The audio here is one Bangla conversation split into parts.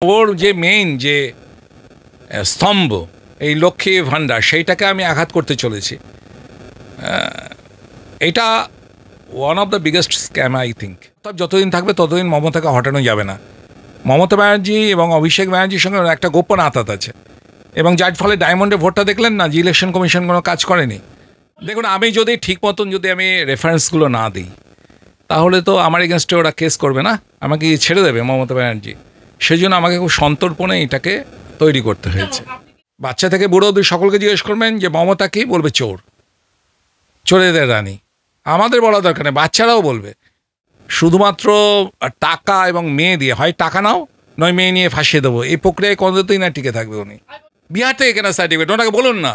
ওর যে মেইন যে স্তম্ভ এই লক্ষ্মী ভাণ্ডার সেইটাকে আমি আঘাত করতে চলেছি। এটা one of the biggest scam I think. যতদিন থাকবে ততদিন মমতাকে হটানো যাবে না। মমতা ব্যানার্জি এবং অভিষেক ব্যানার্জির সঙ্গে একটা গোপন আঁতাত আছে, এবং যার ফলে ডায়মন্ডে ভোটটা দেখলেন না, যে ইলেকশন কমিশন কোনো কাজ করেনি। দেখুন, আমি যদি ঠিক মতন যদি আমি রেফারেন্সগুলো না দিই তাহলে তো আমার এগেনস্টে ওরা কেস করবে না, আমাকে ছেড়ে দেবে মমতা ব্যানার্জি। সেই জন্য আমাকে খুব সন্তর্পণে এটাকে তৈরি করতে হয়েছে। বাচ্চা থেকে বুড়ো অবধি সকলকে জিজ্ঞেস করবেন যে মমতা কি, বলবে চোর, চোরেদের রানী। আমাদের বলা দরকার নেই, বাচ্চারাও বলবে। শুধুমাত্র টাকা এবং মেয়ে দিয়ে, হয় টাকা নাও নয় মেয়ে নিয়ে ফাঁসিয়ে দেবো, এই প্রক্রিয়ায় কতদিন না টিকে থাকবে উনি। বিহার থেকে কেনা সার্টিফিকেট, ওনাকে বলুন না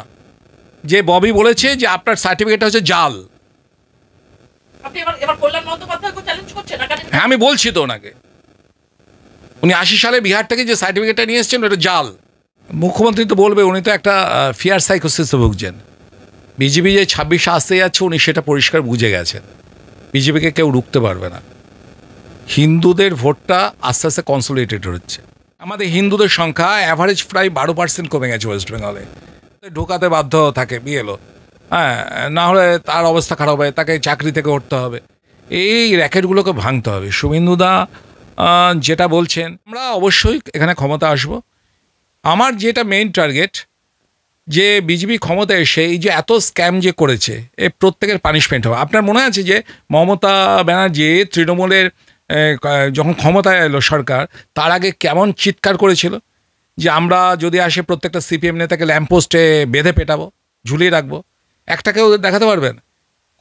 যে ববি বলেছে যে আপনার সার্টিফিকেটটা হচ্ছে জাল। হ্যাঁ, আমি বলছি তো ওনাকে, উনি 80 সালে বিহার থেকে যে সার্টিফিকেটটা নিয়ে এসেছেন ওটা জাল। মুখ্যমন্ত্রী তো বলবে, উনি তো একটা ফিয়ার সাইকোসিসে ভুগছেন। বিজেপি যে 26 আসতে যাচ্ছে উনি সেটা পরিষ্কার বুঝে গেছেন। বিজেপিকে কেউ রুখতে পারবে না। হিন্দুদের ভোটটা আস্তে আস্তে কনসোলিডেটেড হচ্ছে। আমাদের হিন্দুদের সংখ্যা অ্যাভারেজ প্রায় 12% কমে গেছে ওয়েস্ট বেঙ্গলে। ঢোকাতে বাধ্য থাকে বিএলও, হ্যাঁ, না হলে তার অবস্থা খারাপ হয়, তাকে চাকরি থেকে উঠতে হবে। এই র্যাকেটগুলোকে ভাঙতে হবে। শুভেন্দুদা যেটা বলছেন, আমরা অবশ্যই এখানে ক্ষমতা আসব। আমার যেটা মেইন টার্গেট, যে বিজেপি ক্ষমতা এসে এই যে এত স্ক্যাম যে করেছে, এ প্রত্যেকের পানিশমেন্ট হবে। আপনার মনে আছে যে মমতা ব্যানার্জি তৃণমূলের যখন ক্ষমতায় এলো সরকার, তার আগে কেমন চিৎকার করেছিল যে আমরা যদি আসে প্রত্যেকটা সিপিএম নেতাকে ল্যাম্পপোস্টে বেঁধে পেটাবো, ঝুলিয়ে রাখবো। একটাকেও দেখাতে পারবেন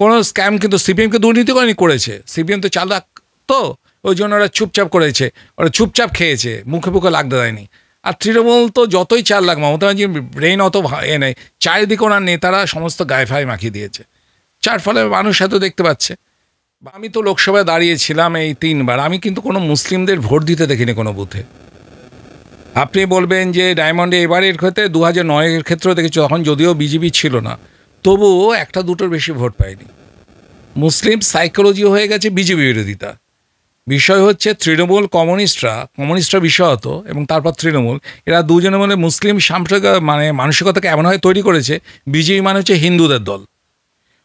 কোনো স্ক্যাম? কিন্তু সিপিএমকে দুর্নীতি করেছে। সিপিএম তো চালাক, তো ওই জন্য ওরা চুপচাপ করেছে, ওরা চুপচাপ খেয়েছে, মুখে মুখে লাগতে দেয়নি। আর তৃণমূল তো যতই চার লাখ, মমতা ব্যানার্জির ব্রেন অত নেই, চারিদিকে ওনার নেতারা সমস্ত গায়ে ফায়ে মাখিয়ে দিয়েছে, যার ফলে মানুষ এত দেখতে পাচ্ছে। আমি তো লোকসভায় দাঁড়িয়েছিলাম এই 3 বার, আমি কিন্তু কোনো মুসলিমদের ভোট দিতে দেখিনি কোনো বুথে। আপনি বলবেন যে ডায়মন্ডে এবারের ক্ষেত্রে 2009-এর ক্ষেত্রেও দেখেছি, তখন যদিও বিজেপি ছিল না, তবুও 1-2টোর বেশি ভোট পায়নি। মুসলিম সাইকোলজি হয়ে গেছে বিজেপি বিরোধিতা। বিষয় হচ্ছে তৃণমূল কমিউনিস্টরা বিষয়ত, এবং তারপর তৃণমূল, এরা দুজনে মিলে মুসলিম সাম্প্রদায়িক মানসিকতাকে এমনভাবে তৈরি করেছে বিজেপি মানে হচ্ছে হিন্দুদের দল।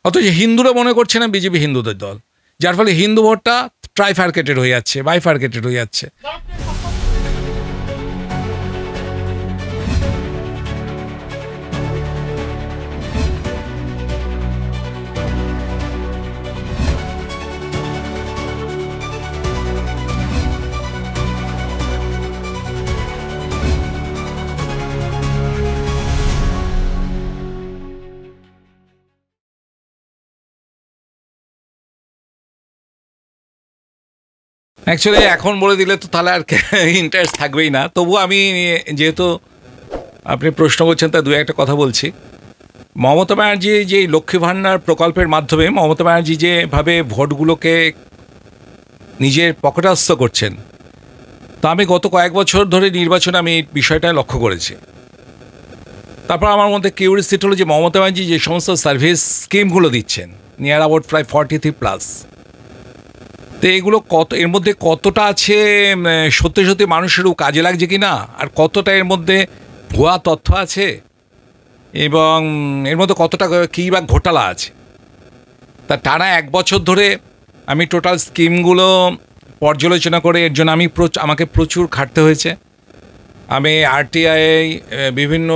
অথচ হিন্দুরা মনে করছে না বিজেপি হিন্দুদের দল, যার ফলে হিন্দু ভোটটা ট্রাইফার্কেটেড হয়ে যাচ্ছে, বাইফার্কেটেড হয়ে যাচ্ছে। অ্যাকচুয়ালি এখন বলে দিলে তো তাহলে আর ইন্টারেস্ট থাকবেই না। তবু আমি, যেহেতু আপনি প্রশ্ন করছেন, তা 2-1টা কথা বলছি। মমতা ব্যানার্জি যে লক্ষ্মী ভাণ্ডার প্রকল্পের মাধ্যমে মমতা ব্যানার্জি যেভাবে ভোটগুলোকে নিজের পকেটস্থ করছেন, তা আমি গত কয়েক বছর ধরে নির্বাচনে আমি এই বিষয়টা লক্ষ্য করেছি। তারপর আমার মধ্যে কিউরিয়াসিটি হলো যে মমতা ব্যানার্জি যে সমস্ত সার্ভিস স্কিমগুলো দিচ্ছেন, নিয়ার অ্যাবাউট প্রায় 43+, তো এগুলো এর মধ্যে কতটা আছে সত্যি সত্যি মানুষেরও কাজে লাগছে কি না, আর কতটা এর মধ্যে ভুয়া তথ্য আছে, এবং এর মধ্যে কতটা কী বা ঘোটালা আছে। তা টানা 1 বছর ধরে আমি টোটাল স্কিমগুলো পর্যালোচনা করে, এর জন্য আমাকে প্রচুর খাটতে হয়েছে। আমি বিভিন্ন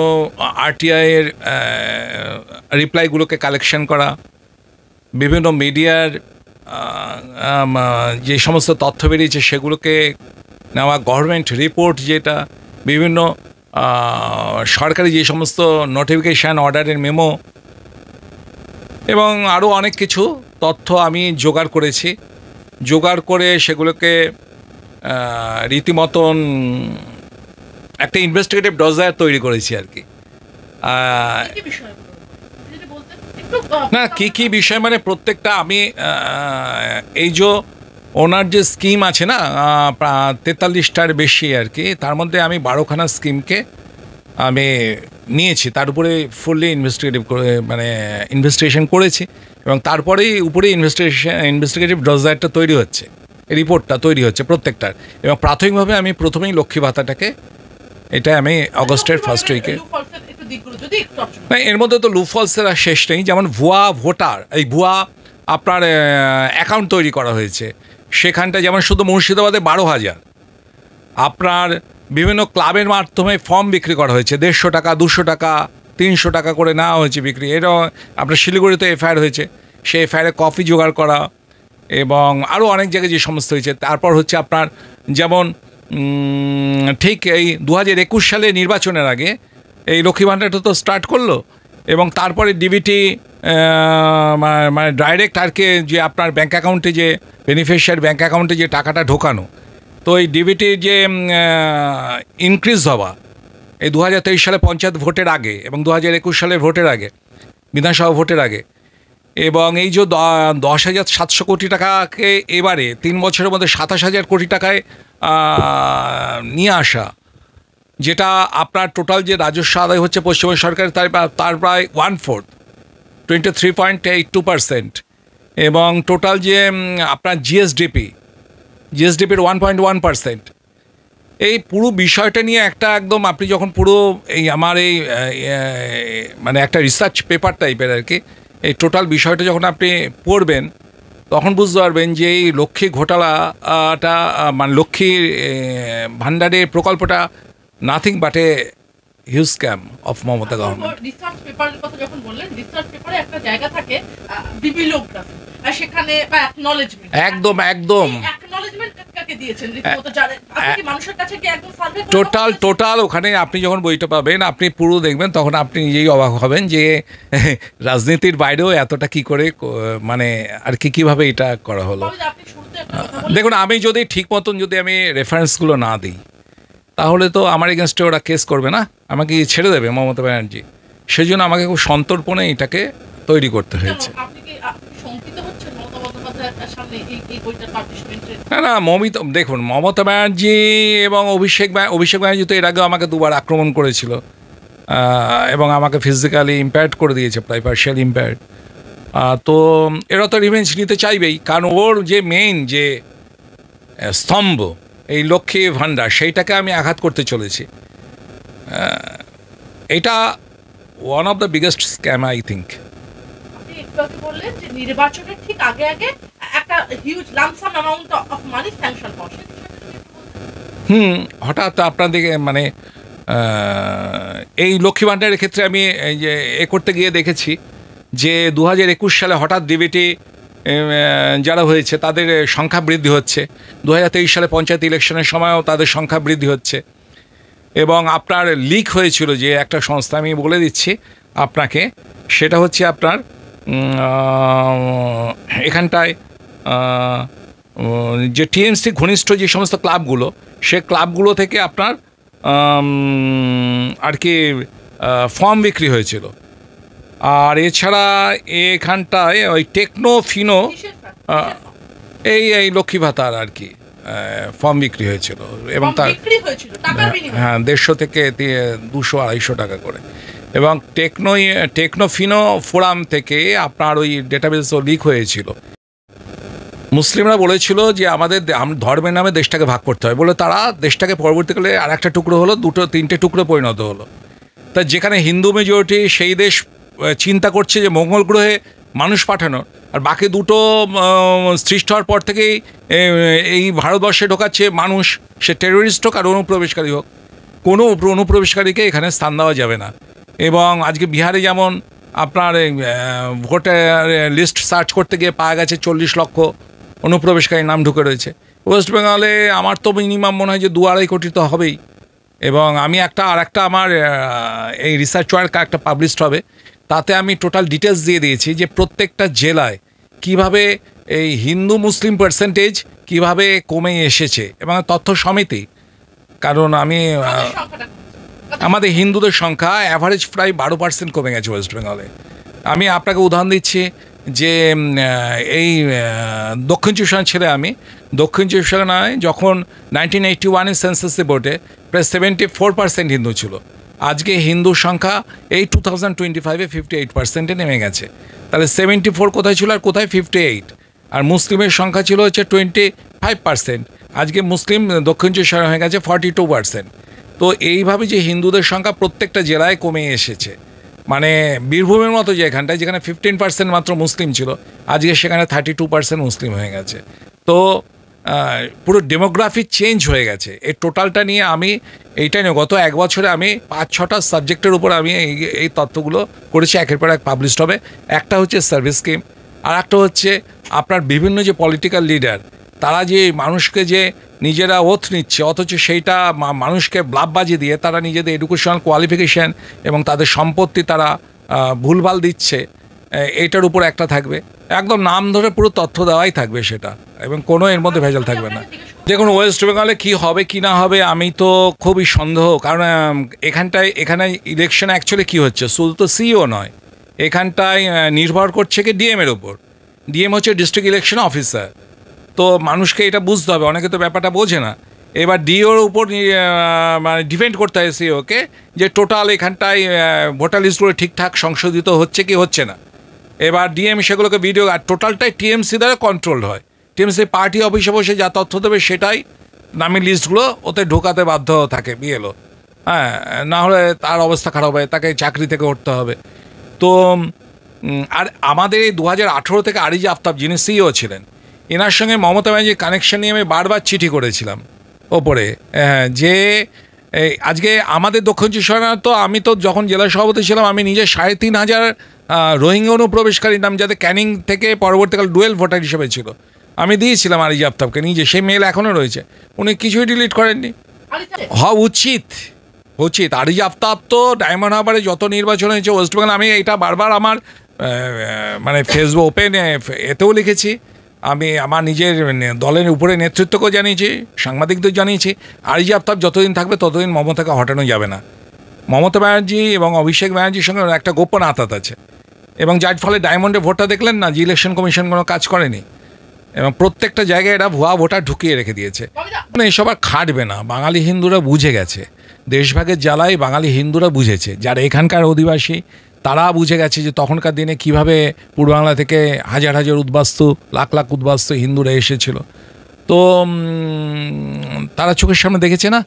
আরটিআইয়ের রিপ্লাইগুলোকে কালেকশন করা, বিভিন্ন মিডিয়ার যে সমস্ত তথ্য বেরিয়েছে সেগুলোকে নেওয়া, গভর্নমেন্ট রিপোর্ট যেটা, বিভিন্ন সরকারি যে সমস্ত নোটিফিকেশান, অর্ডারের মেমো, এবং আরও অনেক কিছু তথ্য আমি জোগাড় করেছি। জোগাড় করে সেগুলোকে রীতিমতন একটা ইনভেস্টিগেটিভ ডজার তৈরি করেছি আর কি। না, কী বিষয় মানে প্রত্যেকটা আমি এই যে ওনার যে স্কিম আছে না 43টার বেশি আর কি, তার মধ্যে আমি 12খানা স্কিমকে আমি নিয়েছি, তার উপরে ফুললি ইনভেস্টিগেশন করেছি, এবং তারপরেই উপরে ইনভেস্টিগেটিভ ডজারটা তৈরি হচ্ছে। রিপোর্টটা তৈরি হচ্ছে প্রত্যেকটার, এবং প্রাথমিকভাবে আমি প্রথমেই লক্ষ্মী ভাতাটাকে, এটা আমি অগস্টের ফার্স্ট উইকে, না এর মধ্যে তো লুফলসের আর শেষ নেই। যেমন ভুয়া ভোটার, এই ভুয়া আপনার অ্যাকাউন্ট তৈরি করা হয়েছে সেখানটা, যেমন শুধু মুর্শিদাবাদে 12,000 আপনার বিভিন্ন ক্লাবের মাধ্যমে ফর্ম বিক্রি করা হয়েছে, 150 টাকা 200 টাকা 300 টাকা করে নেওয়া হয়েছে বিক্রি। এটাও আপনার শিলিগুড়িতে এফআইআর হয়েছে, সেই এফআইআরে কপি জোগাড় করা, এবং আরও অনেক জায়গায় যে সমস্ত হয়েছে। তারপর হচ্ছে আপনার যেমন ঠিক এই 2021 সালে নির্বাচনের আগে এই লক্ষ্মী ভাণ্ডারটা তো স্টার্ট করলো, এবং তারপরে ডিবিটি মানে ডাইরেক্ট আর কি যে আপনার ব্যাঙ্ক অ্যাকাউন্টে, যে বেনিফিশিয়ারি ব্যাঙ্ক অ্যাকাউন্টে যে টাকাটা ঢোকানো, তো এই ডিবিটির যে ইনক্রিজ হওয়া এই 2023 সালে পঞ্চায়েত ভোটের আগে এবং 2021 সালের ভোটের আগে, বিধানসভা ভোটের আগে, এবং এই যে 10,700 কোটি টাকাকে এবারে 3 বছরের মধ্যে 27,000 কোটি টাকায় নিয়ে আসা, যেটা আপনার টোটাল যে রাজস্ব আদায় হচ্ছে পশ্চিমবঙ্গ সরকারের তার প্রায় 1/4, 23.82%, এবং টোটাল যে আপনার জিএসডিপির 1.1%। এই পুরো বিষয়টা নিয়ে একটা একদম আপনি যখন পুরো এই আমার এই মানে একটা রিসার্চ পেপার টাইপের আর কি, এই টোটাল বিষয়টা যখন আপনি পড়বেন তখন বুঝতে পারবেন যে এই লক্ষ্মী ঘোটালাটা, মানে লক্ষ্মী ভাণ্ডারের প্রকল্পটা nothing but a huge scam of Mamata government. Research পেপারের কথা যখন বললেন, রিসার্চ পেপারে একটা জায়গা থাকে বিবিলিওগ্রাফি, আর সেখানে বা অ্যাকনলেজমেন্ট, একদম অ্যাকনলেজমেন্ট কাকে দিয়েছেন রীতিমতো জানেন আপনি কি মানুষের কাছে কি একদম সার্ভে টোটাল ওখানে আপনি যখন বইটা পাবেন আপনি পুরো দেখবেন, তখন আপনি নিজেই অবাক হবেন যে রাজনীতির বাইরেও এতটা কি করে মানে আর কি কীভাবে এটা করা হলো। দেখুন, আমি যদি ঠিক মতন যদি আমি রেফারেন্সগুলো না দিই তাহলে তো আমার এগেনস্টে ওরা কেস করবে না, আমাকে ছেড়ে দেবে মমতা ব্যানার্জি। সেই জন্য আমাকে খুব সন্তর্পণে এটাকে তৈরি করতে হয়েছে। না দেখুন, মমতা ব্যানার্জি এবং অভিষেক ব্যানার্জি তো এর আগেও আমাকে 2বার আক্রমণ করেছিল, এবং আমাকে ফিজিক্যালি ইম্প্যাক্ট করে দিয়েছে, প্রায় পার্শিয়াল ইম্প্যাক্ট। তো এরা তো রিভেঞ্জ নিতে চাইবেই, কারণ ওর যে মেইন যে স্তম্ভ এই লক্ষ্মী ভাণ্ডার, সেইটাকে আমি আঘাত করতে চলেছি। এটা one of the biggest scam I think. আপনি একটু আগে বললেন যে নির্বাচনের ঠিক আগে একটা huge lump sum amount of money sanction হয়, হঠাৎ আপনাদেরকে মানে এই লক্ষ্মী ভাণ্ডারের ক্ষেত্রে আমি এই যে করতে গিয়ে দেখেছি যে 2021 সালে হঠাৎ ডিবিটি যারা হয়েছে তাদের সংখ্যা বৃদ্ধি হচ্ছে, 2023 সালে পঞ্চায়েত ইলেকশনের সময়ও তাদের সংখ্যা বৃদ্ধি হচ্ছে, এবং আপনার লিক হয়েছিল যে একটা সংস্থা, আমি বলে দিচ্ছি আপনাকে, সেটা হচ্ছে আপনার এখানটায় যে টিএমসি ঘনিষ্ঠ যে সমস্ত ক্লাবগুলো, সে ক্লাবগুলো থেকে আপনার আর কি ফর্ম বিক্রি হয়েছিল। আর এছাড়া এখানটায় ওই টেকনোফিনো এই লক্ষ্মী ভাতার আর কি ফর্ম বিক্রি হয়েছিল, এবং তার হ্যাঁ 150 থেকে 200-250 টাকা করে, এবং টেকনোফিনো ফোরাম থেকে আপনার ওই ডেটাবেসও লিক হয়েছিল। মুসলিমরা বলেছিল যে আমাদের ধর্মের নামে দেশটাকে ভাগ করতে হয় বলে, তারা দেশটাকে পরবর্তীকালে আর একটা টুকরো হলো, 2-3টে টুকরো পরিণত হলো। তা যেখানে হিন্দু মেজরিটি, সেই দেশ চিন্তা করছে যে মঙ্গল গ্রহে মানুষ পাঠানোর, আর বাকি দুটো সৃষ্টি হওয়ার পর থেকেই এই ভারতবর্ষে ঢোকাচ্ছে মানুষ, সে টেরোরিস্ট হোক আর অনুপ্রবেশকারী হোক, কোনো অনুপ্রবেশকারীকে এখানে স্থান দেওয়া যাবে না। এবং আজকে বিহারে যেমন আপনার ভোটার লিস্ট সার্চ করতে গিয়ে পাওয়া গেছে 40 লক্ষ অনুপ্রবেশকারীর নাম ঢুকে রয়েছে। ওয়েস্ট বেঙ্গলে আমার তো মিনিমাম মনে হয় যে 2-2.5 কোটি তো হবেই। এবং আমি আরেকটা আমার এই রিসার্চ ওয়ার্ক একটা পাবলিশড হবে, তাতে আমি টোটাল ডিটেলস দিয়ে দিয়েছি যে প্রত্যেকটা জেলায় কিভাবে এই হিন্দু মুসলিম পার্সেন্টেজ কিভাবে কমে এসেছে, এবং তথ্য সমিতি, কারণ আমি আমাদের হিন্দুদের সংখ্যা অ্যাভারেজ প্রায় 12% কমে গেছে ওয়েস্ট বেঙ্গলে। আমি আপনাকে উদাহরণ দিচ্ছি যে এই দক্ষিণ চব্বিশ পরগনা ছেলে, আমি দক্ষিণ চব্বিশ পরগনায় যখন 1981 সেন্সাস রিপোর্টে প্রায় 74% হিন্দু ছিল, আজকে হিন্দুর সংখ্যা এই 2025-এ 58%-এ নেমে গেছে। তাহলে 74 কোথায় ছিল আর কোথায় 58, আর মুসলিমের সংখ্যা ছিল হচ্ছে 5%, আজকে মুসলিম দক্ষিণ চব্বিশ পরগনা হয়ে গেছে 42%। তো এইভাবে যে হিন্দুদের সংখ্যা প্রত্যেকটা জেলায় কমে এসেছে, মানে বীরভূমের মতো যেখানে 15% মাত্র মুসলিম ছিল, আজকে সেখানে 32% মুসলিম হয়ে গেছে। তো পুরো ডেমোগ্রাফি চেঞ্জ হয়ে গেছে। এই টোটালটা নিয়ে আমি এইটাই নিয়ে গত 1 বছরে আমি 5-6টা সাবজেক্টের উপর আমি এই তথ্যগুলো করেছি, একের পর এক পাবলিশড হবে। একটা হচ্ছে সার্ভিস স্কিম, আর একটা হচ্ছে আপনার বিভিন্ন যে পলিটিক্যাল লিডার তারা যে মানুষকে যে নিজেরা ওথ নিচ্ছে, অথচ সেইটা মানুষকে ব্লাফবাজি দিয়ে তারা নিজেদের এডুকেশনাল কোয়ালিফিকেশান এবং তাদের সম্পত্তি তারা ভুলভাল দিচ্ছে, এইটার উপর একটা থাকবে। একদম নাম ধরে পুরো তথ্য দেওয়াই থাকবে সেটা, এবং কোনো এর মধ্যে ভেজাল থাকবে না। দেখুন, ওয়েস্ট বেঙ্গলে কী হবে কি না হবে আমি তো খুবই সন্দেহ, কারণ এখানে ইলেকশন অ্যাকচুয়ালি কী হচ্ছে, শুধু তো সিইও নয়, এখানটায় নির্ভর করছে কি ডিএমের ওপর। ডিএম হচ্ছে ডিস্ট্রিক্ট ইলেকশন অফিসার। তো মানুষকে এটা বুঝতে হবে, অনেকে তো ব্যাপারটা বোঝে না। এবার ডিওর উপর মানে ডিপেন্ড করতে হয় সিইওকে যে টোটাল এখানটায় ভোটার লিস্টগুলো ঠিকঠাক সংশোধিত হচ্ছে কি হচ্ছে না। এবার ডিএম সেগুলোকে ভিডিও, আর টোটালটাই টিএমসি দ্বারা কন্ট্রোল হয়। টিএমসি পার্টি অফিসে বসে যা তথ্য দেবে সেটাই নামি লিস্টগুলো ওতে ঢোকাতে বাধ্য থাকে বিএলও। হ্যাঁ, না হলে তার অবস্থা খারাপ হয়, তাকে চাকরি থেকে উঠতে হবে। তো আর আমাদের এই 2018 থেকে আরিজ আফতাব যিনি সিইও ছিলেন, এনার সঙ্গে মমতা ব্যানার্জির কানেকশন নিয়ে আমি বারবার চিঠি করেছিলাম ওপরে, যে আজকে আমাদের দক্ষিণ চব্বিশ পরগনা, তো আমি তো যখন জেলা সভাপতি ছিলাম আমি নিজে 3,500 রোহিঙ্গা অনুপ্রবেশকারীর নাম, যাতে ক্যানিং থেকে পরবর্তীকাল ডুয়েল ভোটার হিসেবে ছিল, আমি দিয়েছিলাম আরিজ আফতাবকে নিজে। সেই মেল এখনও রয়েছে, উনি কিছুই ডিলিট করেননি। হওয়া উচিত। আরিজ আফতাব তো ডায়মন্ড হারবারে যত নির্বাচন হয়েছে ওয়েস্ট বেঙ্গল, আমি এটা বারবার আমার মানে ফেসবুক ওপেন এতেও লিখেছি, আমি আমার নিজের দলের উপরে নেতৃত্বকেও জানিয়েছি, সাংবাদিকদের জানিয়েছি, আরিজ আফতাব যতদিন থাকবে ততদিন মমতাকে হটানো যাবে না। মমতা ব্যানার্জি এবং অভিষেক ব্যানার্জির সঙ্গে একটা গোপন আঁতাত আছে, এবং যার ফলে ডায়মন্ডে ভোটটা দেখলেন না যে ইলেকশন কমিশন কোনো কাজ করেনি, এবং প্রত্যেকটা জায়গায় এরা ভুয়া ভোটার ঢুকিয়ে রেখে দিয়েছে। মানে এসব আর খাটবে না, বাঙালি হিন্দুরা বুঝে গেছে, দেশভাগের জ্বালায় বাঙালি হিন্দুরা বুঝেছে, যারা এখানকার অধিবাসী তারা বুঝে গেছে যে তখনকার দিনে কিভাবে পূর্ব বাংলা থেকে হাজার হাজার উদ্বাস্তু, লাখ লাখ উদ্বাস্তু হিন্দুরা এসেছিল। তো তারা চোখের সামনে দেখেছে না।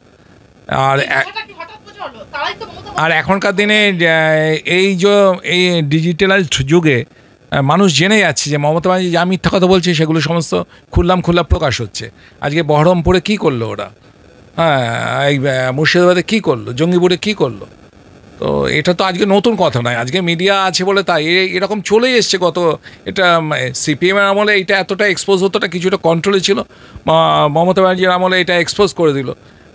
আর এখনকার দিনে এই ডিজিটালাইজড যুগে মানুষ জেনে যাচ্ছে যে মমতা ব্যানার্জি যা মিথ্যা কথা বলছে সেগুলো সমস্ত খুল্লা প্রকাশ হচ্ছে। আজকে বহরমপুরে কী করলো ওরা, হ্যাঁ, এই মুর্শিদাবাদে কী করলো, জঙ্গিপুরে কী করলো। তো এটা তো আজকে নতুন কথা নয়, আজকে মিডিয়া আছে বলে তাই এরকম চলেই এসছে। এটা সিপিএমের আমলে এটা এতটা এক্সপোজ হতো না, কিছুটা কন্ট্রোলে ছিল, মমতা ব্যানার্জির আমলে এটা এক্সপোজ করে দিল।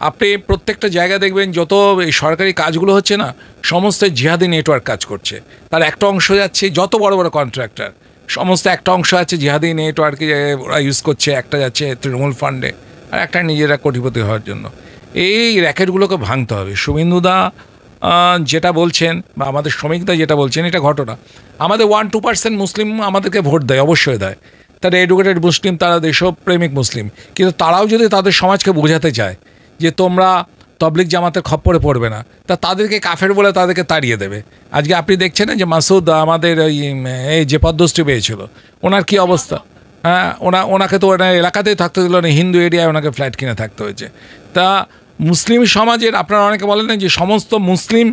আপনি প্রত্যেকটা জায়গায় দেখবেন যত এই সরকারি কাজগুলো হচ্ছে না, সমস্ত জিহাদি নেটওয়ার্ক কাজ করছে। তার একটা অংশ যাচ্ছে যত বড় বড় কন্ট্রাক্টর, সমস্ত একটা অংশ আছে জিহাদি নেটওয়ার্কে ওরা ইউজ করছে, একটা যাচ্ছে তৃণমূল ফান্ডে, আর একটা নিজেরা কোটিপতি হওয়ার জন্য। এই র্যাকেটগুলোকে ভাঙতে হবে। শুভেন্দুদা যেটা বলছেন বা আমাদের শ্রমিকদা যেটা বলছেন, এটা ঘটনা। আমাদের 1-2% মুসলিম আমাদেরকে ভোট দেয়, অবশ্যই দেয়, তারা এডুকেটেড মুসলিম, তারা দেশপ্রেমিক মুসলিম, কিন্তু তারাও যদি তাদের সমাজকে বোঝাতে চায় যে তোমরা তবলিগ জামাতের খপ্পরে পড়বে না, তা তাদেরকে কাফের বলে তাদেরকে তাড়িয়ে দেবে। আজকে আপনি দেখছেন না যে মাসুদ আমাদের এই যে পদ্মশ্রী পেয়েছিল, ওনার কী অবস্থা। হ্যাঁ, ওনাকে তো ওনার এলাকাতেই থাকতে দিল না, হিন্দু এরিয়ায় ওনাকে ফ্ল্যাট কিনে থাকতে হয়েছে। তা মুসলিম সমাজের আপনারা অনেকে বলেন না যে সমস্ত মুসলিম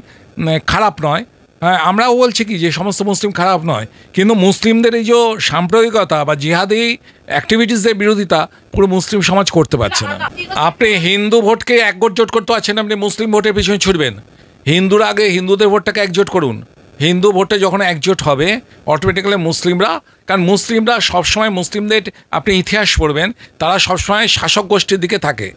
খারাপ নয়, হ্যাঁ, আমরাও বলছি কি যে সমস্ত মুসলিম খারাপ নয়, কিন্তু মুসলিমদের এই যে সাম্প্রদায়িকতা বা জিহাদি অ্যাক্টিভিটিসের বিরোধিতা পুরো মুসলিম সমাজ করতে পারছে না। আপনি হিন্দু ভোটকে একজোট করতে পারছেন না, আপনি মুসলিম ভোটের পিছনে ছুটবেন। হিন্দুরা আগে হিন্দুদের ভোটটাকে একজোট করুন। হিন্দু ভোটে যখন একজোট হবে অটোমেটিক্যালি মুসলিমরা, কারণ মুসলিমরা সবসময়, মুসলিমদের আপনি ইতিহাস পড়বেন, তারা সবসময় শাসক গোষ্ঠীর দিকে থাকে।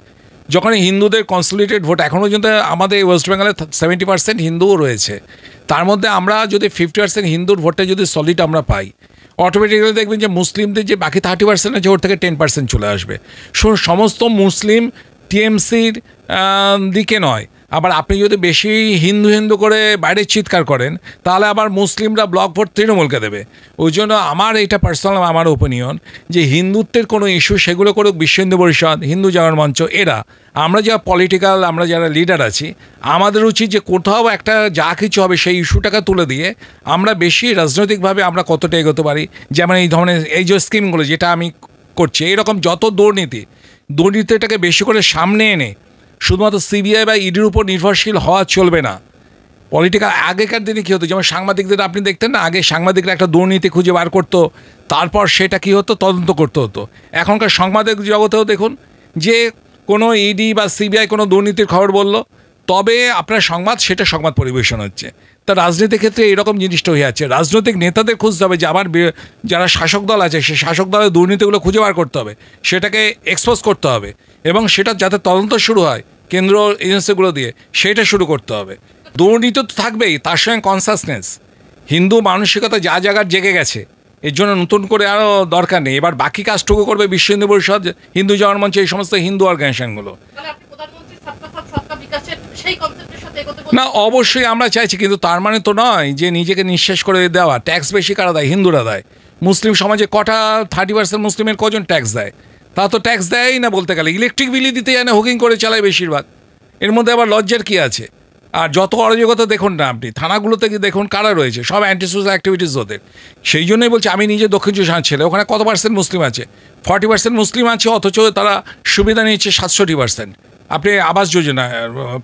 যখন হিন্দুদের কনসলিডেটেড ভোট, এখনও পর্যন্ত আমাদের ওয়েস্ট বেঙ্গলে 70% হিন্দুও রয়েছে, তার মধ্যে আমরা যদি 50% হিন্দুর ভোটটা যদি সলিড আমরা পাই, অটোমেটিক্যালি দেখবেন যে মুসলিমদের যে বাকি 30% আছে ওর থেকে 10% চলে আসবে। সমস্ত মুসলিম টিএমসির দিকে নয়। আবার আপনি যদি বেশি হিন্দু করে বাইরে চিৎকার করেন, তাহলে আবার মুসলিমরা ব্লক ভোট তৃণমূলকে দেবে। ওই জন্য আমার এটা পার্সোনাল আমার ওপিনিয়ন যে হিন্দুত্বের কোনো ইস্যু সেগুলো করুক বিশ্ব হিন্দু পরিষদ, হিন্দু জাগরণ মঞ্চ, এরা, আমরা যারা পলিটিক্যাল, আমরা যারা লিডার আছি, আমাদের উচিত যে কোথাও একটা যা কিছু হবে সেই ইস্যুটাকে তুলে দিয়ে আমরা বেশি রাজনৈতিকভাবে আমরা কতটা এগোতে পারি। যেমন এই ধরনের এই যে স্কিমগুলো, যেটা আমি করছে। এরকম যত দুর্নীতিটাকে বেশি করে সামনে এনে শুধুমাত্র সিবিআই বা ইডির উপর নির্ভরশীল হওয়া চলবে না। পলিটিক্যাল আগেকার দিনে কী হতো, যেমন সাংবাদিকদের আপনি দেখতেন না, আগে সাংবাদিকরা একটা দুর্নীতি খুঁজে বার করতো, তারপর সেটা কী হতো, তদন্ত করতে হতো। এখনকার সাংবাদিক জগতেও দেখুন যে কোনো ইডি বা সিবিআই কোনো দুর্নীতির খবর বলল, তবে আপনার সেটা সংবাদ পরিবেশন হচ্ছে। তা রাজনীতির ক্ষেত্রে এরকম জিনিসটা হয়ে যাচ্ছে। রাজনৈতিক নেতাদের খুঁজতে হবে যে আমার যারা শাসক দল আছে সেই শাসক দলের দুর্নীতিগুলো খুঁজে বার করতে হবে, সেটাকে এক্সপোজ করতে হবে, এবং সেটা যাতে তদন্ত শুরু হয় কেন্দ্র এজেন্সিগুলো দিয়ে, সেটা শুরু করতে হবে। দুর্নীতি তো থাকবেই, তার সঙ্গে কনসাসনেস। হিন্দু মানসিকতা যা জায়গার জেগে গেছে, এর জন্য নতুন করে আরও দরকার নেই। এবার বাকি কাজটুকু করবে বিশ্ব হিন্দু পরিষদ, হিন্দু জগন মঞ্চ, এই সমস্ত হিন্দু অর্গানাইজেশনগুলো। না, অবশ্যই আমরা চাইছি, কিন্তু তার মানে তো নয় যে নিজেকে নিঃশেষ করে দেওয়া। ট্যাক্স বেশি কারা দেয়? হিন্দুরা দেয়। মুসলিম সমাজে কটা 30% মুসলিমের কজন ট্যাক্স দেয়? তা তো ট্যাক্স দেয়ই না বলতে গেলে। ইলেকট্রিক বিলই দিতে যায় না, হুকিং করে চালায় বেশিরভাগ। এর মধ্যে আবার লজ্জার কী আছে? আর যত অরাজকতা দেখুন না আপনি, থানাগুলোতে গিয়ে দেখুন কারা রয়েছে, সব অ্যান্টি সোশ্যাল অ্যাক্টিভিটিস ওদের। সেই জন্যই বলছি, আমি নিজে দক্ষিণ চব্বিশ ছেলে, ওখানে কত % মুসলিম আছে? 40% মুসলিম আছে, অথচ তারা সুবিধা নিচ্ছে 67%। আপনি আবাস যোজনা,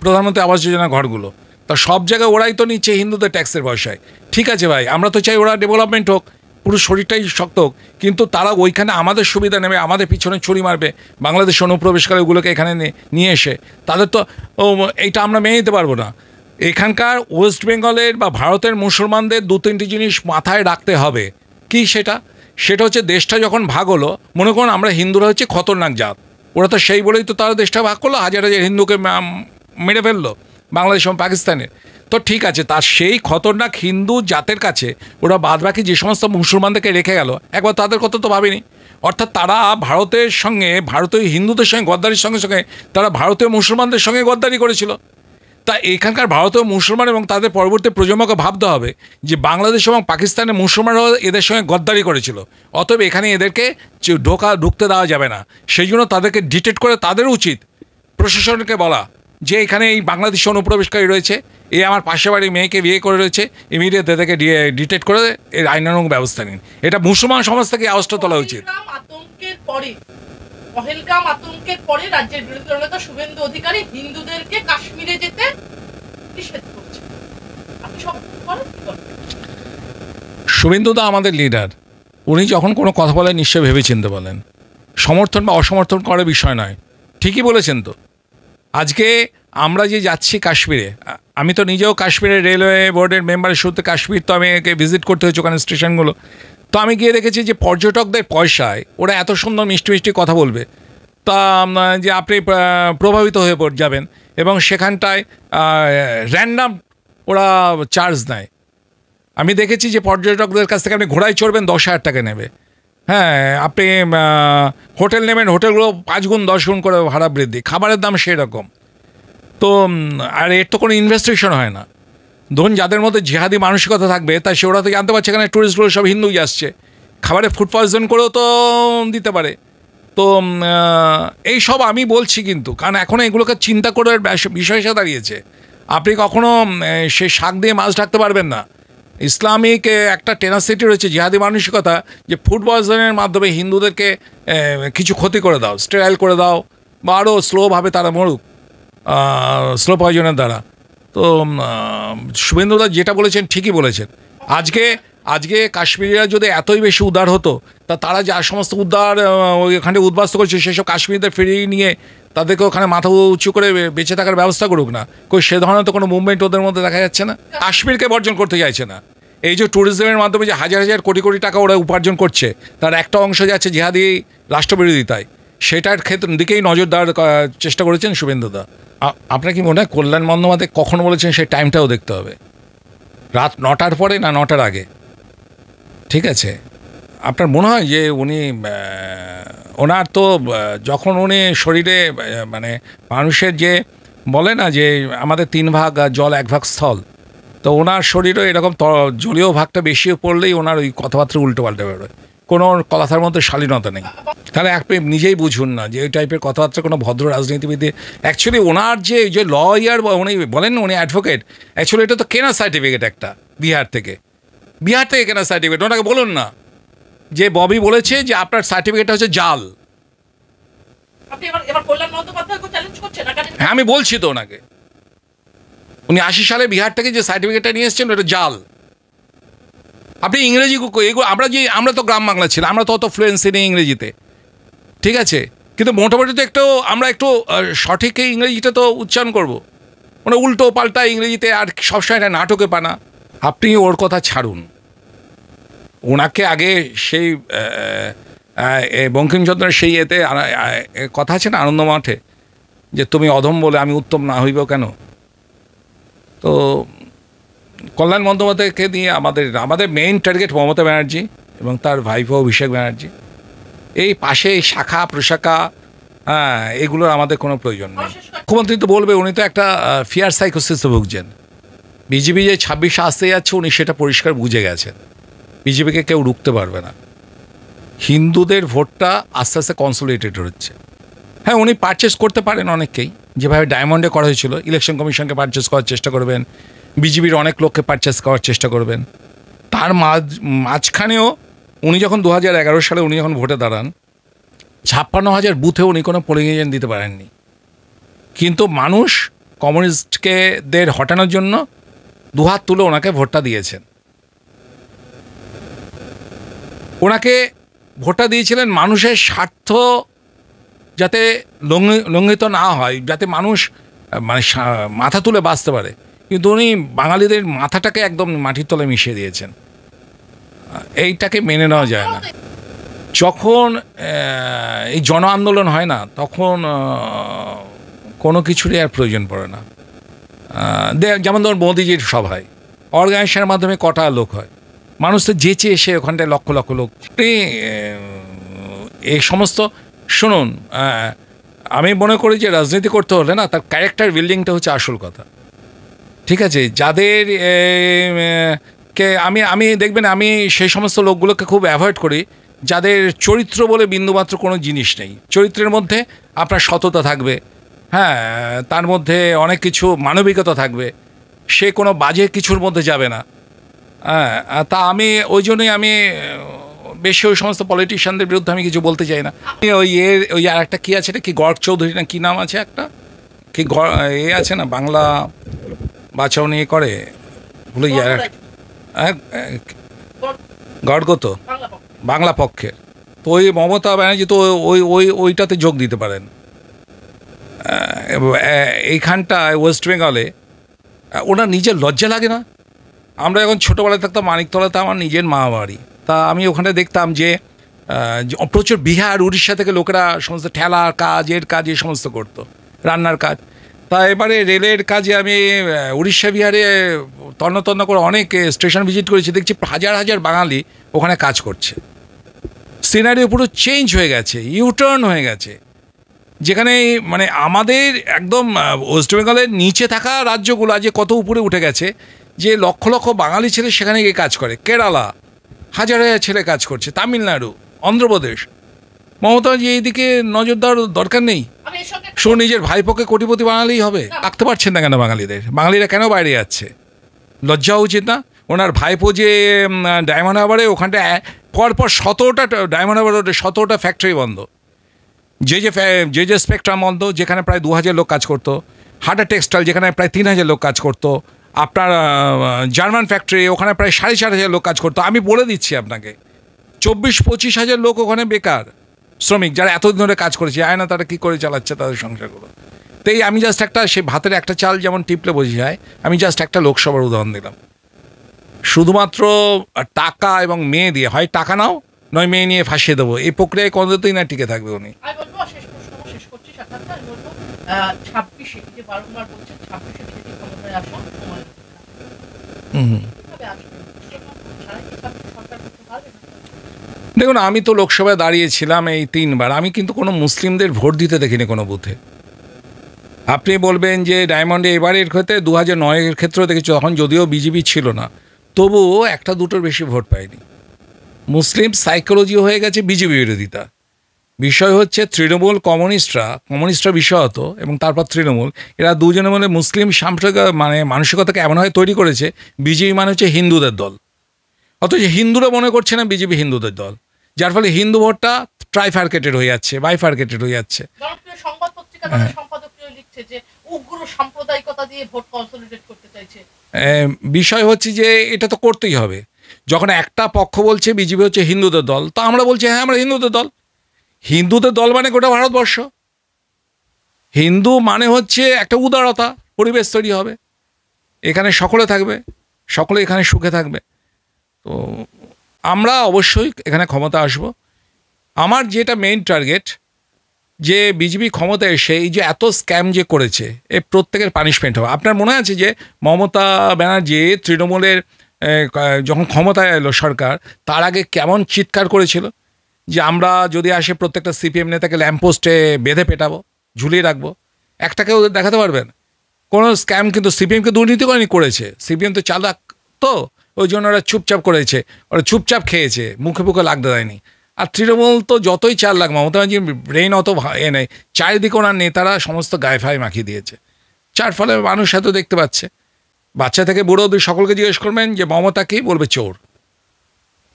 প্রধানমন্ত্রী আবাস যোজনা ঘরগুলো, তা সব জায়গায় ওরাই তো নিচ্ছে হিন্দুদের ট্যাক্সের পয়সায়। ঠিক আছে ভাই, আমরা তো চাই ওরা ডেভেলপমেন্ট হোক, পুরো শরীরটাই শক্ত হোক, কিন্তু তারা ওইখানে আমাদের সুবিধা নেবে, আমাদের পিছনে ছুরি মারবে, বাংলাদেশ অনুপ্রবেশকারী ওগুলোকে এখানে নিয়ে এসে, তাদের তো এইটা আমরা মেনে নিতে পারবো না। এখানকার ওয়েস্ট বেঙ্গলের বা ভারতের মুসলমানদের 2-3টি জিনিস মাথায় রাখতে হবে। কি সেটা হচ্ছে, দেশটা যখন ভাগ হলো, মনে করুন আমরা হিন্দুরা হচ্ছে খতরনাক জাত, ওরা তো সেই বলেই তো তারা দেশটা ভাগ করলো, হাজার হাজার হিন্দুকে মেরে ফেললো বাংলাদেশ এবং পাকিস্তানে। তো ঠিক আছে, তার সেই খতরনাক হিন্দু জাতের কাছে ওরা বাদবাকি যে সমস্ত মুসলমানদেরকে রেখে গেল, একবার তাদের কথা তো ভাবেনি। অর্থাৎ তারা ভারতের সঙ্গে, ভারতীয় হিন্দুদের সঙ্গে গদ্দারির সঙ্গে সঙ্গে তারা ভারতীয় মুসলমানদের সঙ্গে গদ্দারি করেছিল। তা এখানকার ভারতীয় মুসলমান এবং তাদের পরবর্তী প্রজন্মকে ভাবতে হবে যে বাংলাদেশ এবং পাকিস্তানের মুসলমানরাও এদের সঙ্গে গদ্দারি করেছিল, অতএব এখানে এদেরকে ঢুকতে দেওয়া যাবে না। সেই জন্য তাদেরকে ডিটেক্ট করে, তাদের উচিত প্রশাসনকে বলা যে এখানে এই বাংলাদেশি অনুপ্রবেশকারী রয়েছে, এ আমার পাশের বাড়ির মেয়েকে বিয়ে করে রয়েছে, ইমিডিয়েট এদেরকে ডিটেক্ট করে এর আইনানুগ ব্যবস্থা নিন। এটা মুসলমান সমাজ থেকে আওয়াজটা তোলা উচিত। পহেলগাম আতঙ্কের পরে রাজ্যের বিরোধী দলনেতা শুভেন্দু অধিকারী হিন্দুদেরকে কাশ্মীরে যেতে নিষেধ করছে। শুভেন্দু দা আমাদের লিডার, উনি যখন কোনো কথা বলেন নিশ্চয়ই ভেবেচিন্তে বলেন, সমর্থন বা অসমর্থন করার বিষয় নয়। ঠিকই বলেছেন তো। আজকে আমরা যে যাচ্ছি কাশ্মীরে, আমি তো নিজেও কাশ্মীরের রেলওয়ে বোর্ডের মেম্বারের সূত্রে কাশ্মীর তো আমি ভিজিট করতে হয়েছে ওখানে স্টেশনগুলো। তো আমি গিয়ে দেখেছি যে পর্যটকদের পয়সায় ওরা এত সুন্দর মিষ্টি মিষ্টি কথা বলবে, তা যে আপনি প্রভাবিত হয়ে যাবেন, এবং সেখানটায় র্যান্ডাম ওরা চার্জ নেয়। আমি দেখেছি যে পর্যটকদের কাছ থেকে আপনি ঘোড়ায় চড়বেন 10,000 টাকা নেবে। হ্যাঁ, আপনি হোটেল নেবেন, হোটেলগুলো 5 গুণ 10 গুণ করে ভাড়া বৃদ্ধি, খাবারের দাম সেই রকম। তো আর এর তো কোনো ইনভেস্টিগেশন হয় না। ধরুন যাদের মধ্যে জিহাদি মানসিকতা থাকবে, তাই সে ওরা তো জানতে পারছে এখানে ট্যুরিস্টগুলো সব হিন্দুই আসছে, খাবারে ফুড পয়জন করেও তো দিতে পারে। তো এই সব আমি বলছি, কিন্তু কারণ এখন এগুলোকে চিন্তা করে বিষয় এসে দাঁড়িয়েছে। আপনি কখনো সে শাক দিয়ে মাছ ঢাকতে পারবেন না। ইসলামিক একটা টেনাসিটি রয়েছে, জিহাদি মানসিকতা, যে ফুড পয়জনের মাধ্যমে হিন্দুদেরকে কিছু ক্ষতি করে দাও, স্টেরাইল করে দাও, বা আরও স্লোভাবে তারা মরুক স্লো পয়জনের দ্বারা। তো শুভেন্দুদা যেটা বলেছেন ঠিকই বলেছেন। আজকে কাশ্মীরিরা যদি এতই বেশি উদার হতো, তা তারা যা সমস্ত ওখানে উদ্বাস্ত করছে সেসব কাশ্মীরিদের ফিরিয়ে নিয়ে তাদেরকে ওখানে মাথা উঁচু করে বেঁচে থাকার ব্যবস্থা করুক না। সে ধরনের তো কোনো মুভমেন্ট ওদের মধ্যে দেখা যাচ্ছে না। কাশ্মীরকে বর্জন করতে চাইছে না। এই যে ট্যুরিজমের মাধ্যমে যে হাজার হাজার কোটি কোটি টাকা ওরা উপার্জন করছে, তার একটা অংশ যাচ্ছে জিহাদি রাষ্ট্রবিরোধিতায়, সেটার দিকেই নজর দেওয়ার চেষ্টা করেছেন শুভেন্দুদা। আপনার কি মনে হয় কল্যাণ বন্দ্যোপাধ্যায় কখন বলেছেন সেই টাইমটাও দেখতে হবে, রাত 9টার পরে না 9টার আগে? ঠিক আছে, আপনার মনে হয় যে উনি ওনার তো যখন উনি শরীরে মানে মানুষের যে বলে না যে আমাদের 3 ভাগ জল 1 ভাগ স্থল, তো ওনার শরীরও এরকম জলীয় ভাগটা বেশি পড়লেই ওনার ওই কথাবার্তা উল্টো পাল্টে বেরোয়, কোনো কথার মধ্যে শালীনতা নেই। তাহলে আপনি নিজেই বুঝুন না যে এই টাইপের কথাবার্তা কোনো ভদ্র রাজনীতিবিদে। অ্যাকচুয়ালি ওনার যে লয়ার উনি বলেন উনি অ্যাডভোকেট, অ্যাকচুয়ালি এটা তো কেনা সার্টিফিকেট একটা বিহার থেকে কেনা সার্টিফিকেট। ওনাকে বলুন না যে ববি বলেছে যে আপনার সার্টিফিকেটটা হচ্ছে জাল। আপনি এবার কল্যাণ বন্দ্যোপাধ্যায়কে চ্যালেঞ্জ করছেন না? হ্যাঁ, আমি বলছি তো ওনাকে, উনি 80 সালে বিহার থেকে যে সার্টিফিকেটটা নিয়ে এসেছেন ওটা জাল। আপনি ইংরেজি এগুলো আমরা তো গ্রাম বাংলা ছিলাম, আমরা তো অত ফ্লুয়েন্সি নেই ইংরেজিতে, ঠিক আছে, কিন্তু মোটামুটি তো আমরা একটু সঠিক ইংরেজিটা তো উচ্চারণ করবো, মানে উল্টো পাল্টা ইংরেজিতে আর সবসময় একটা নাটকে পানা। আপনি ওর কথা ছাড়ুন, ওনাকে আগে সেই বঙ্কিমচন্দ্রের সেই কথা আছে না আনন্দ মাঠে, যে তুমি অধম বলে আমি উত্তম না হইব কেন। তো কল্যাণ বন্দ্যোপাধ্যায়কে নিয়ে আমাদের মেইন টার্গেট মমতা ব্যানার্জি এবং তার ভাইপো অভিষেক ব্যানার্জি। এই পাশে এই শাখা প্রশাখা এগুলোর আমাদের কোনো প্রয়োজন নেই। মুখ্যমন্ত্রী তো বলবে, উনি তো একটা ফিয়ার সাইকোসিসে ভুগছেন। বিজেপি যে 26 আসতে যাচ্ছে উনি সেটা পরিষ্কার বুঝে গেছেন, বিজেপিকে কেউ রুখতে পারবে না। হিন্দুদের ভোটটা আস্তে আস্তে কনসোলিডেটেড হচ্ছে। হ্যাঁ, উনি পারচেস করতে পারেন অনেককেই, যেভাবে ডায়মন্ডে করা হয়েছিল, ইলেকশন কমিশনকে পারচেস করার চেষ্টা করবেন, বিজেপির অনেক লোককে পারচেস করার চেষ্টা করবেন। তার মাঝখানেও উনি যখন 2011 সালে উনি যখন ভোটে দাঁড়ান, 56,000 বুথে উনি কোনো পোলিং এজেন্ট দিতে পারেননি, কিন্তু মানুষ কমিউনিস্টদের হটানোর জন্য দুহাত তুলে ওনাকে ভোটটা দিয়েছেন। ওনাকে ভোটটা দিয়েছিলেন মানুষের স্বার্থ যাতে লঙ্ঘিত না হয়, যাতে মানুষ মানে মাথা তুলে বাঁচতে পারে, কিন্তু উনি বাঙালিদের মাথাটাকে একদম মাটির তলায় মিশিয়ে দিয়েছেন। এইটাকে মেনে নেওয়া যায় না। যখন এই জন আন্দোলন হয় না, তখন কোনো কিছুরই আর প্রয়োজন পড়ে না। যেমন ধরুন মোদিজির সভায় অর্গানাইজেশনের মাধ্যমে কটা লোক হয়, মানুষ তো যেচে এসে ওখানটায় লক্ষ লক্ষ লোক। এই সমস্ত শুনুন, আমি মনে করি যে রাজনীতি করতে হলে না তার ক্যারেক্টার বিল্ডিংটা হচ্ছে আসল কথা, ঠিক আছে। যাদের কে আমি দেখবেন আমি সেই সমস্ত লোকগুলোকে খুব অ্যাভয়েড করি যাদের চরিত্র বলে বিন্দুমাত্র কোনো জিনিস নেই। চরিত্রের মধ্যে আপনার সততা থাকবে, হ্যাঁ, তার মধ্যে অনেক কিছু মানবিকতা থাকবে, সে কোনো বাজে কিছুর মধ্যে যাবে না। হ্যাঁ, তা আমি ওই জন্যই আমি বেশি ওই সমস্ত পলিটিশিয়ানদের বিরুদ্ধে আমি কিছু বলতে চাই না। ওই আর একটা কী আছে, এটা কি গড় চৌধুরী না কী নাম আছে একটা, কি আছে না বাংলা বাঁচাও নিয়ে করে, ভুলে যাই, গড়গত বাংলা পক্ষের। তো ওই মমতা ব্যানার্জি তো ওইটাতে যোগ দিতে পারেন। এইখানটায় ওয়েস্ট বেঙ্গলে ওনার নিজের লজ্জা লাগে না? আমরা যখন ছোটোবেলায় থাকতাম মানিকতলাতে, আমার নিজের মা বাড়ি, তা আমি ওখানে দেখতাম যে প্রচুর বিহার উড়িষ্যা থেকে লোকেরা সমস্ত ঠেলার কাজ, এর কাজ, এই সমস্ত করতো, রান্নার কাজ। তা এবারে রেলের কাজে আমি উড়িষ্যা বিহারে তন্ন করে অনেক স্টেশন ভিজিট করেছি, দেখছি হাজার হাজার বাঙালি ওখানে কাজ করছে। সিনারিও পুরো চেঞ্জ হয়ে গেছে, ইউটার্ন হয়ে গেছে, যেখানে মানে আমাদের একদম ওয়েস্ট বেঙ্গলের নিচে থাকা রাজ্যগুলো আজ কত উপরে উঠে গেছে, যে লক্ষ লক্ষ বাঙালি ছেলে সেখানে গিয়ে কাজ করে। কেরালা হাজার হাজার ছেলে কাজ করছে, তামিলনাড়ু, অন্ধ্রপ্রদেশ। মমতাজি এইদিকে নজর দেওয়ার দরকার নেই। নিজের ভাইপোকে কোটিপতি বাঙালিই হবে, রাখতে পারছেন না কেন? বাঙালিরা কেন বাইরে যাচ্ছে? লজ্জা উচিত না? ওনার ভাইপো যে ডায়মন্ড হারবারে ওখানটা পরপর 17টা ডায়মন্ড হারবার রোডে 17টা ফ্যাক্টরি বন্ধ, যে স্পেকট্রাম বন্ধ, যেখানে প্রায় 2000 লোক কাজ করতো, হাটা টেক্সটাইল যেখানে প্রায় 3000 লোক কাজ করতো, আপনার জার্মান ফ্যাক্টরি ওখানে প্রায় 4500 লোক কাজ করতো। আমি বলে দিচ্ছি আপনাকে, 24-25 হাজার লোক ওখানে বেকার শ্রমিক, যারা এতদিন ধরে কাজ করেছে, আয় না তারা কী করে চালাচ্ছে তাদের সংসারগুলো। তো এই আমি জাস্ট একটা, সে ভাতের একটা চাল যেমন টিপলে বোঝা যায়, আমি জাস্ট একটা লোকসভার উদাহরণ দিলাম। শুধুমাত্র টাকা এবং মেয়ে দিয়ে, হয় টাকা নাও নয় মেয়ে নিয়ে ফাঁসিয়ে দেবো, এই প্রক্রিয়ায় কতদিন না টিকে থাকবে উনি। দেখুন, আমি তো লোকসভায় দাঁড়িয়েছিলাম এই 3 বার, আমি কিন্তু কোনো মুসলিমদের ভোট দিতে দেখিনি কোনো বুথে। আপনি বলবেন যে ডায়মন্ডে এবারের ক্ষেত্রে 2009-এর ক্ষেত্রেও দেখেছি, তখন যদিও বিজেপি ছিল না, তবুও 1-2টোর বেশি ভোট পায়নি। মুসলিম সাইকোলজি হয়ে গেছে বিজেপি বিরোধিতা। বিষয় হচ্ছে তৃণমূল কমিউনিস্টরা বিষয়ত, এবং তারপর তৃণমূল, এরা দুজনে মিলে মুসলিম সাম্প্রদায়িক মানে মানসিকতাকে এমনভাবে তৈরি করেছে, বিজেপি মানে হচ্ছে হিন্দুদের দল, অথচ হিন্দুরা মনে করছে না বিজেপি হিন্দুদের দল। যার ফলে হিন্দু ভোটটা ট্রাইফার্কেটেড হয়ে যাচ্ছে, বাইফার্কেটেড হয়ে যাচ্ছে। জনপ্রিয় সংবাদ পত্রিকা তাদের সম্পাদকীয় লিখছে যে উগ্র সাম্প্রদায়িকতা দিয়ে ভোট কনসলিডেট করতে চাইছে। বিষয় হচ্ছে যে এটা তো করতেই হবে। যখন একটা পক্ষ বলছে বিজেপি হচ্ছে হিন্দুদের দল, তো আমরা বলছি হ্যাঁ আমরা হিন্দুদের দল। হিন্দুদের দল মানে গোটা ভারতবর্ষ। হিন্দু মানে হচ্ছে একটা উদারতা, পরিবেশ তৈরি হবে, এখানে সকলে থাকবে, সকলে এখানে সুখে থাকবে। তো আমরা অবশ্যই এখানে ক্ষমতা আসব। আমার যেটা মেইন টার্গেট, যে বিজেপি ক্ষমতা এসে এই যে এত স্ক্যাম যে করেছে, এ প্রত্যেকের পানিশমেন্ট হবে। আপনার মনে আছে যে মমতা ব্যানার্জি তৃণমূলের যখন ক্ষমতায় এলো সরকার, তার আগে কেমন চিৎকার করেছিল যে আমরা যদি আসে প্রত্যেকটা সিপিএম নেতাকে ল্যাম্পপোস্টে বেঁধে পেটাবো, ঝুলিয়ে রাখবো। একটাকেও দেখাতে পারবেন? কোনো স্ক্যাম কিন্তু সিপিএমকে দুর্নীতি করেছে। সিপিএম তো চালাক, তো ওই জন্য ওরা চুপচাপ করেছে, ওরা চুপচাপ খেয়েছে, মুখে মুখে লাগতে দেয়নি। আর তৃণমূল তো যতই চালাক, মমতা ব্যানার্জির ব্রেন অত নেই, চারিদিকে ওনার নেতারা সমস্ত গায়ে ফায়ে মাখিয়ে দিয়েছে। যার ফলে মানুষ এত দেখতে পাচ্ছে, বাচ্চা থেকে বুড়ো অবধি সকলকে জিজ্ঞেস করবেন যে মমতা কি, বলবে চোর,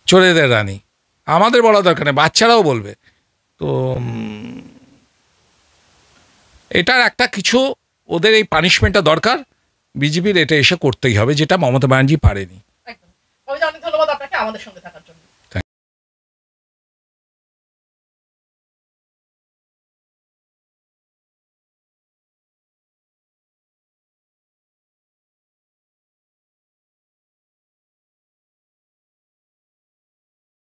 চোরেদের রানী। আমাদের বলা দরকার নেই, বাচ্চারাও বলবে। তো এটার একটা কিছু ওদের এই পানিশমেন্টটা দরকার, বিজেপির এটা এসে করতেই হবে, যেটা মমতা ব্যানার্জি পারেনি। একদম। অনেক ধন্যবাদ আপনাকে আমাদের সঙ্গে থাকার জন্য।